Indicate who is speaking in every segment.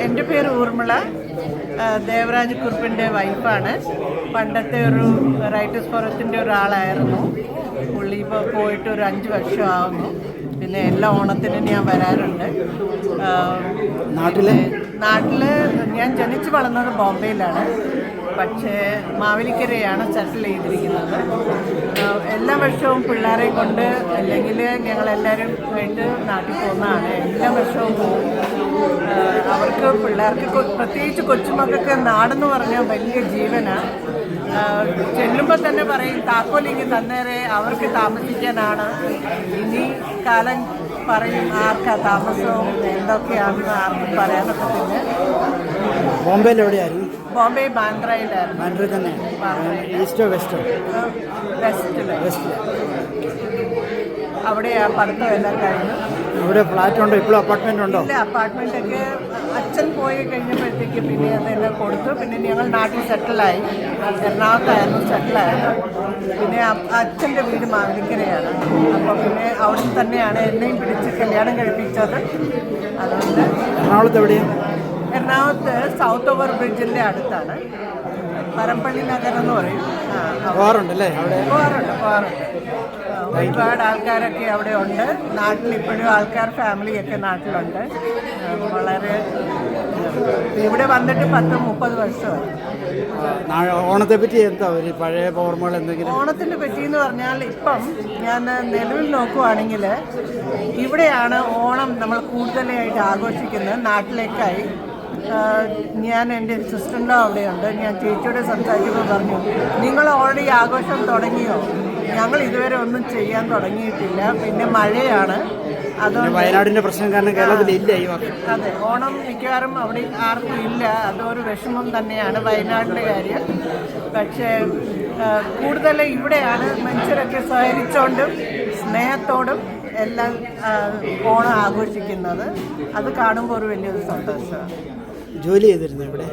Speaker 1: എൻ്റെ പേര് ഊർമിള. ദേവരാജ് കുറുപ്പിൻ്റെ വൈഫാണ്. പണ്ടത്തെ ഒരു റൈറ്റേഴ്സ് ഫോറത്തിൻ്റെ ഒരാളായിരുന്നു. പുള്ളി ഇപ്പോൾ പോയിട്ട് ഒരു 5 വർഷമാകുന്നു. പിന്നെ എല്ലാ ഓണത്തിനും ഞാൻ വരാറുണ്ട്. നാട്ടിൽ ഞാൻ ജനിച്ചു വളർന്നത് ബോംബെയിലാണ്. പക്ഷേ മാവേലിക്കരയാണ് സെറ്റിൽ ചെയ്തിരിക്കുന്നത്. എല്ലാ വർഷവും പിള്ളേരെ കൊണ്ട് അല്ലെങ്കിൽ ഞങ്ങളെല്ലാവരും ആയിട്ട് നാട്ടിൽ പോകുന്നതാണ്. എല്ലാ വർഷവും പോകും. അവർക്ക് പിള്ളേർക്ക് പ്രത്യേകിച്ച് കൊച്ചുമക്കൾക്ക് നാടെന്ന് പറഞ്ഞാൽ വലിയ ജീവനാണ്. ചെല്ലുമ്പോൾ തന്നെ പറയും താക്കോലിങ്ങ് തന്നേരെ, അവർക്ക് താമസിക്കാനാണ്. ഇനി കാലം പറയും ആർക്കാ താമസവും എന്തൊക്കെയാണെന്ന് ആർക്കും പറയാനൊക്കത്തില്ല.
Speaker 2: ബോംബെയിൽ എവിടെയായിരുന്നു?
Speaker 1: ബോംബെ ബാന്ദ്രയിലായിരുന്നു.
Speaker 2: ബാന്ദ്ര തന്നെ. ഈസ്റ്റോ വെസ്റ്റോ?
Speaker 1: വെസ്റ്റിൽ. അവിടെയാ പഠിത്തം എല്ലാം കഴിഞ്ഞു.
Speaker 2: ഇവിടെ ഫ്ലാറ്റ് ഉണ്ടോ? ഇപ്പോഴും അപ്പാർട്ട്മെന്റ് ഉണ്ടോ?
Speaker 1: ഇല്ല, അപ്പാർട്ട്മെന്റൊക്കെ അച്ഛൻ പോയി കഴിഞ്ഞപ്പോഴത്തേക്ക് പിന്നെ അതെല്ലാം കൊടുത്തു. പിന്നെ ഞങ്ങൾ നാട്ടിൽ സെറ്റിലായി. എറണാകുളത്തായിരുന്നു സെറ്റിലായത്. പിന്നെ അച്ഛൻ്റെ വീട് മാവേലിക്കരയാണ്. അപ്പോൾ പിന്നെ അവിടെ തന്നെയാണ് എന്നെയും പിടിച്ച് കല്യാണം കഴിപ്പിച്ചത്. അതുകൊണ്ട്
Speaker 2: എറണാകുളത്ത് എവിടെയാണ്?
Speaker 1: എറണാകുളത്ത് സൗത്ത് ഓവർ ബ്രിഡ്ജിൻ്റെ അടുത്താണ്. പരപ്പള്ളി നഗരം എന്ന് പറയും.
Speaker 2: പോകാറുണ്ടല്ലേ?
Speaker 1: പോകാറുണ്ട്. ഒരുപാട് ആൾക്കാരൊക്കെ അവിടെ ഉണ്ട്. നാട്ടിൽ ഇപ്പോഴും ആൾക്കാർ ഫാമിലിയൊക്കെ നാട്ടിലുണ്ട്. വളരെ ഇവിടെ വന്നിട്ട് 10-30 വർഷമായി.
Speaker 2: ഓണത്തെ പറ്റി എന്താ ഒരു പഴയ ഓർമ്മകൾ എന്തെങ്കിലും?
Speaker 1: ഓണത്തിനെ പറ്റിയെന്ന് പറഞ്ഞാൽ ഇപ്പം ഞാൻ നിലവിൽ നോക്കുവാണെങ്കിൽ ഇവിടെയാണ് ഓണം നമ്മൾ കൂടുതലായിട്ട് ആഘോഷിക്കുന്നത്. നാട്ടിലേക്കായി ഞാൻ എൻ്റെ സിസ്റ്ററിൻ്റെ അവിടെയുണ്ട്. ഞാൻ ചേച്ചിയോട് സംസാരിക്കുമ്പോൾ പറഞ്ഞു, നിങ്ങൾ ഓൾറെഡി ആഘോഷം തുടങ്ങിയോ? ഞങ്ങൾ ഇതുവരെ ഒന്നും ചെയ്യാൻ തുടങ്ങിയിട്ടില്ല. പിന്നെ മഴയാണ്. അതുകൊണ്ട്
Speaker 2: വയനാടിൻ്റെ പ്രശ്നം കാരണം കേരളത്തിലില്ല ഈ വർഷം.
Speaker 1: അതെ, ഓണം മിക്കവാറും അവിടെ ആർക്കും ഇല്ല. അതൊരു വിഷമം തന്നെയാണ് വയനാടിൻ്റെ കാര്യം. പക്ഷേ കൂടുതൽ ഇവിടെയാണ് മനുഷ്യരൊക്കെ സഹകരിച്ചുകൊണ്ടും സ്നേഹത്തോടും എല്ലാം ഓണം ആഘോഷിക്കുന്നത്. അത് കാണുമ്പോൾ ഒരു വലിയൊരു സന്തോഷമാണ്.
Speaker 2: ജോലി ചെയ്തിരുന്നു ഇവിടെ?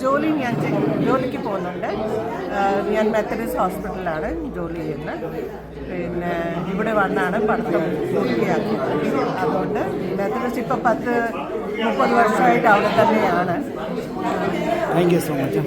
Speaker 1: ജോലി ഞാൻ ജോലിക്ക് പോകുന്നുണ്ട്. ഞാൻ മെത്തഡിസ്റ്റ് ഹോസ്പിറ്റലിലാണ് ജോലി ചെയ്യുന്നത്. പിന്നെ ഇവിടെ വന്നാണ് പഠിത്തം പൂർത്തിയാക്കിയത്. അതുകൊണ്ട് മെത്തഡിസ്റ്റ് ഇപ്പോൾ 10-30 വർഷമായിട്ട് അവിടെ തന്നെയാണ്.
Speaker 2: Thank you so much.